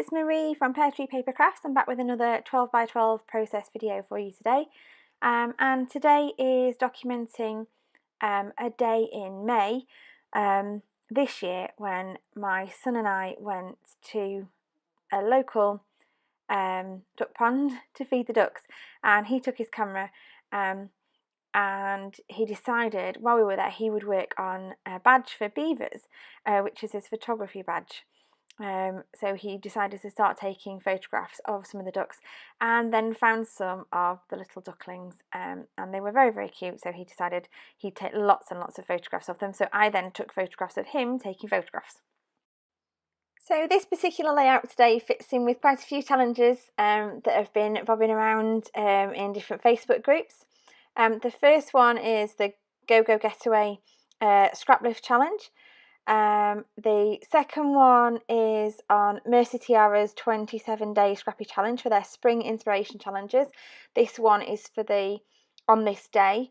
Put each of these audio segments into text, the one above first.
it's Marie from Pear Tree Paper Crafts. I'm back with another 12 by 12 process video for you today. And today is documenting a day in May this year when my son and I went to a local duck pond to feed the ducks, and he took his camera and he decided while we were there he would work on a badge for beavers, which is his photography badge. So he decided to start taking photographs of some of the ducks, and then found some of the little ducklings, and they were very, very cute, so he decided he'd take lots and lots of photographs of them. So I then took photographs of him taking photographs. So this particular layout today fits in with quite a few challenges that have been bobbing around in different Facebook groups. The first one is the Go Go Getaway Scrap Lift Challenge. The second one is on Mercy Tiara's 27-day Scrappy Challenge for their Spring Inspiration Challenges. This one is for on this day,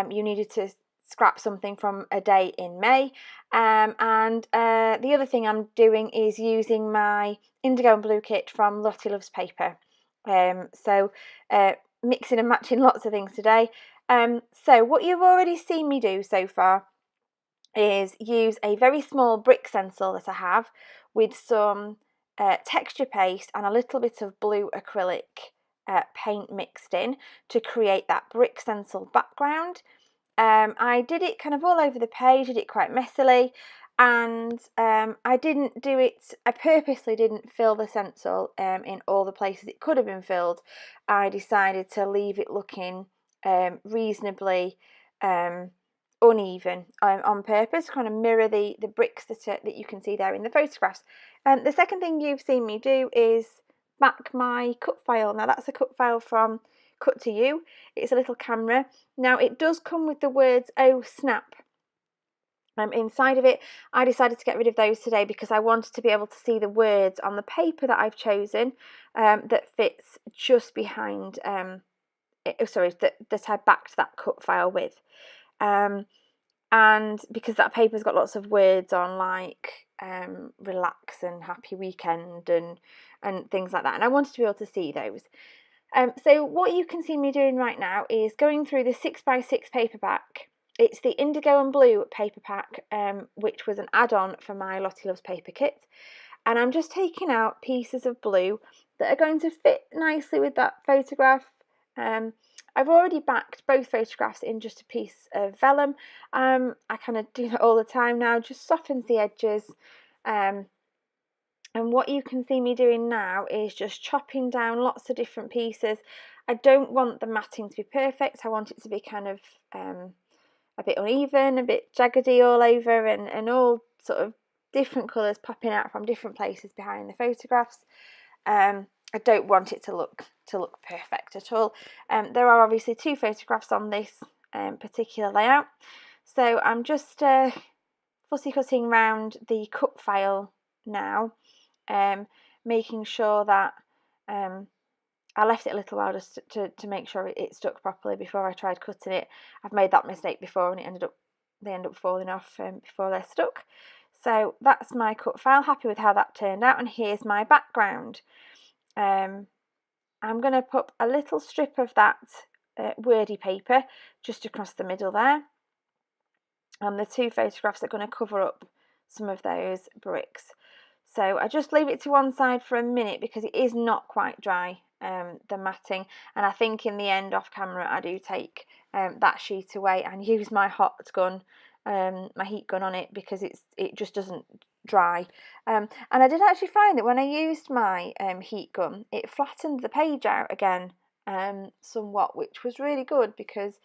you needed to scrap something from a day in May. And the other thing I'm doing is using my Indigo and Blue Kit from Lottie Loves Paper. So mixing and matching lots of things today. So what you've already seen me do so far is use a very small brick stencil that I have with some texture paste and a little bit of blue acrylic paint mixed in to create that brick stencil background. I did it kind of all over the page, did it quite messily, and I purposely didn't fill the stencil in all the places it could have been filled. I decided to leave it looking reasonably uneven on purpose, kind of mirror the bricks that you can see there in the photographs. The second thing you've seen me do is back my cut file. Now that's a cut file from Cut to You. It's a little camera. Now it does come with the words "Oh snap" inside of it. I decided to get rid of those today because I wanted to be able to see the words on the paper that I've chosen that fits just behind that I backed that cut file with. And because that paper's got lots of words on, like relax and happy weekend and things like that, and I wanted to be able to see those. So what you can see me doing right now is going through the 6x6 paperback. It's the Indigo and Blue paper pack, which was an add-on for my Lottie Loves Paper kit, and I'm just taking out pieces of blue that are going to fit nicely with that photograph. I've already backed both photographs in just a piece of vellum. I kind of do that all the time now, just softens the edges. And what you can see me doing now is just chopping down lots of different pieces. I don't want the matting to be perfect. I want it to be kind of a bit uneven, a bit jaggedy all over, and all sort of different colours popping out from different places behind the photographs. I don't want it to look perfect at all. There are obviously two photographs on this particular layout, so I'm just fussy cutting round the cut file now, making sure that I left it a little while just to make sure it stuck properly before I tried cutting it. I've made that mistake before and they end up falling off before they're stuck. So that's my cut file. Happy with how that turned out, and here's my background. I'm going to put a little strip of that wordy paper just across the middle there, and the two photographs are going to cover up some of those bricks. So I just leave it to one side for a minute because it is not quite dry, the matting, and I think in the end off camera I do take that sheet away and use my hot gun, my heat gun on it, because it just doesn't dry. And I did actually find that when I used my heat gun, it flattened the page out again somewhat, which was really good because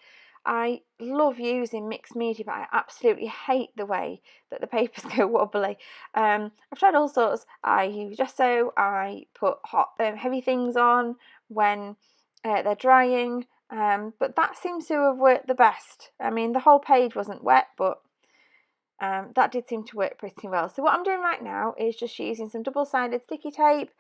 I love using mixed media, but I absolutely hate the way that the papers go wobbly. I've tried all sorts. I use gesso, I put hot heavy things on when they're drying, but that seems to have worked the best. I mean, the whole page wasn't wet, but that did seem to work pretty well. So what I'm doing right now is just using some double-sided sticky tape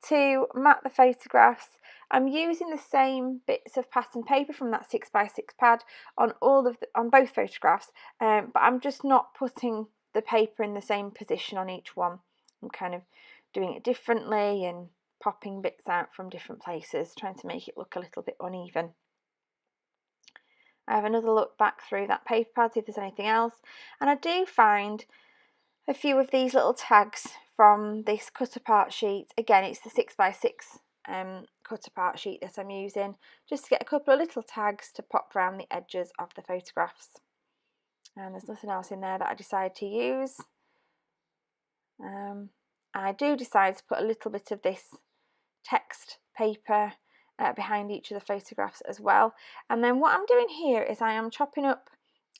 to mat the photographs. I'm using the same bits of pattern paper from that 6x6 pad on both photographs, but I'm just not putting the paper in the same position on each one. I'm kind of doing it differently and popping bits out from different places, trying to make it look a little bit uneven. I have another look back through that paper pad, see if there's anything else, and I do find a few of these little tags from this cut apart sheet. Again, it's the 6x6 cut apart sheet that I'm using, just to get a couple of little tags to pop around the edges of the photographs. And there's nothing else in there that I decided to use. I do decide to put a little bit of this text paper behind each of the photographs as well. And then what I'm doing here is I am chopping up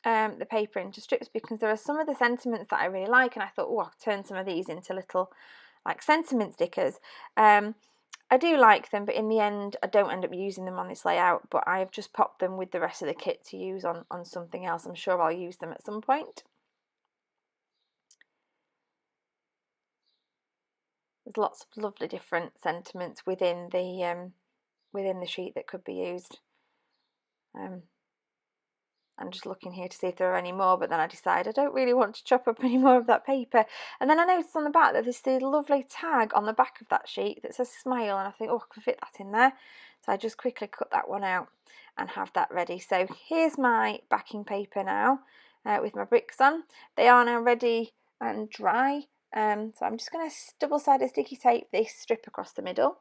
the paper into strips, because there are some of the sentiments that I really like, and I thought, oh, I'll turn some of these into little like sentiment stickers. I do like them, but in the end I don't end up using them on this layout, but I've just popped them with the rest of the kit to use on something else. I'm sure I'll use them at some point. There's lots of lovely different sentiments within the sheet that could be used. I'm just looking here to see if there are any more, but then I decide I don't really want to chop up any more of that paper. And then I noticed on the back that there's this lovely tag on the back of that sheet that says smile, and I think, oh, I can fit that in there. So I just quickly cut that one out and have that ready. So here's my backing paper now with my bricks on. They are now ready and dry. So I'm just going to double-sided sticky tape this strip across the middle.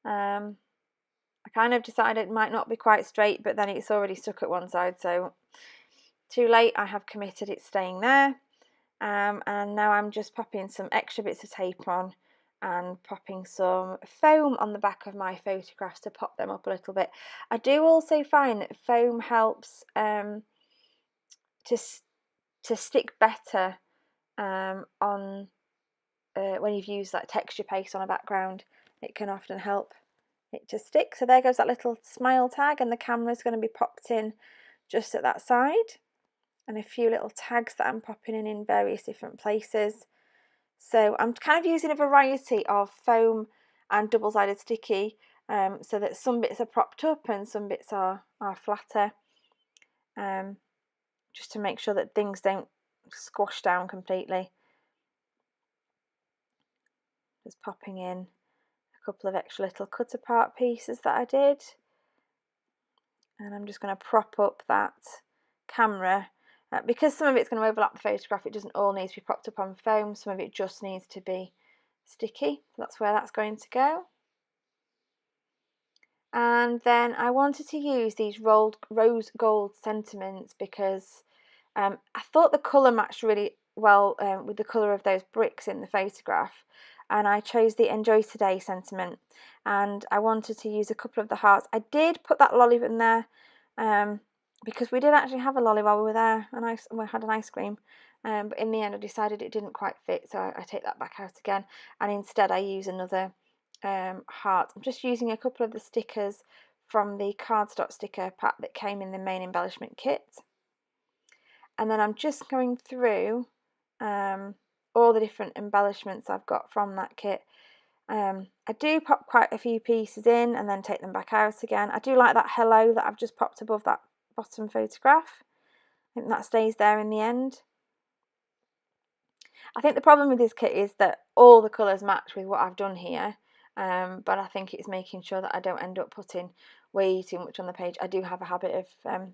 I kind of decided it might not be quite straight, but then it's already stuck at one side, so too late. I have committed, it's staying there. And now I'm just popping some extra bits of tape on and popping some foam on the back of my photographs to pop them up a little bit. I do also find that foam helps to stick better on when you've used like texture paste on a background. It can often help it to stick. So there goes that little smile tag, and the camera's going to be popped in just at that side, and a few little tags that I'm popping in various different places. So I'm kind of using a variety of foam and double-sided sticky, so that some bits are propped up and some bits are flatter, just to make sure that things don't squash down completely. Just popping in couple of extra little cut apart pieces that I did, and I'm just going to prop up that camera because some of it's going to overlap the photograph. It doesn't all need to be propped up on foam, some of it just needs to be sticky, so that's where that's going to go. And then I wanted to use these rose gold sentiments because I thought the colour matched really well with the colour of those bricks in the photograph, and I chose the Enjoy Today sentiment, and I wanted to use a couple of the hearts. I did put that lolly in there because we did actually have a lolly while we were there, and we had an ice cream, but in the end I decided it didn't quite fit, so I take that back out again, and instead I use another heart. I'm just using a couple of the stickers from the cardstock sticker pack that came in the main embellishment kit, and then I'm just going through all the different embellishments I've got from that kit. I do pop quite a few pieces in and then take them back out again. I do like that hello that I've just popped above that bottom photograph. I think that stays there in the end. I think the problem with this kit is that all the colours match with what I've done here, but I think it's making sure that I don't end up putting way too much on the page. I do have a habit of, I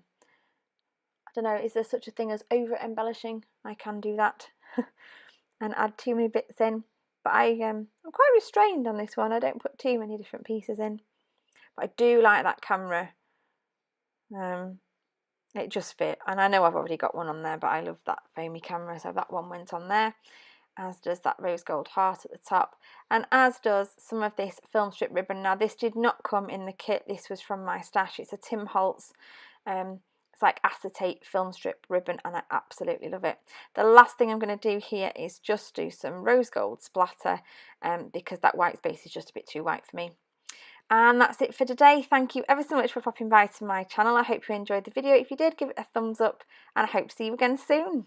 don't know, is there such a thing as over embellishing? I can do that and add too many bits in, but I'm quite restrained on this one. I don't put too many different pieces in, but I do like that camera. It just fit, and I know I've already got one on there, but I love that foamy camera, so that one went on there, as does that rose gold heart at the top, and as does some of this film strip ribbon. Now this did not come in the kit, this was from my stash. It's a Tim Holtz it's like acetate film strip ribbon, and I absolutely love it. The last thing I'm going to do here is just do some rose gold splatter because that white space is just a bit too white for me. And that's it for today. Thank you ever so much for popping by to my channel. I hope you enjoyed the video. If you did, give it a thumbs up, and I hope to see you again soon.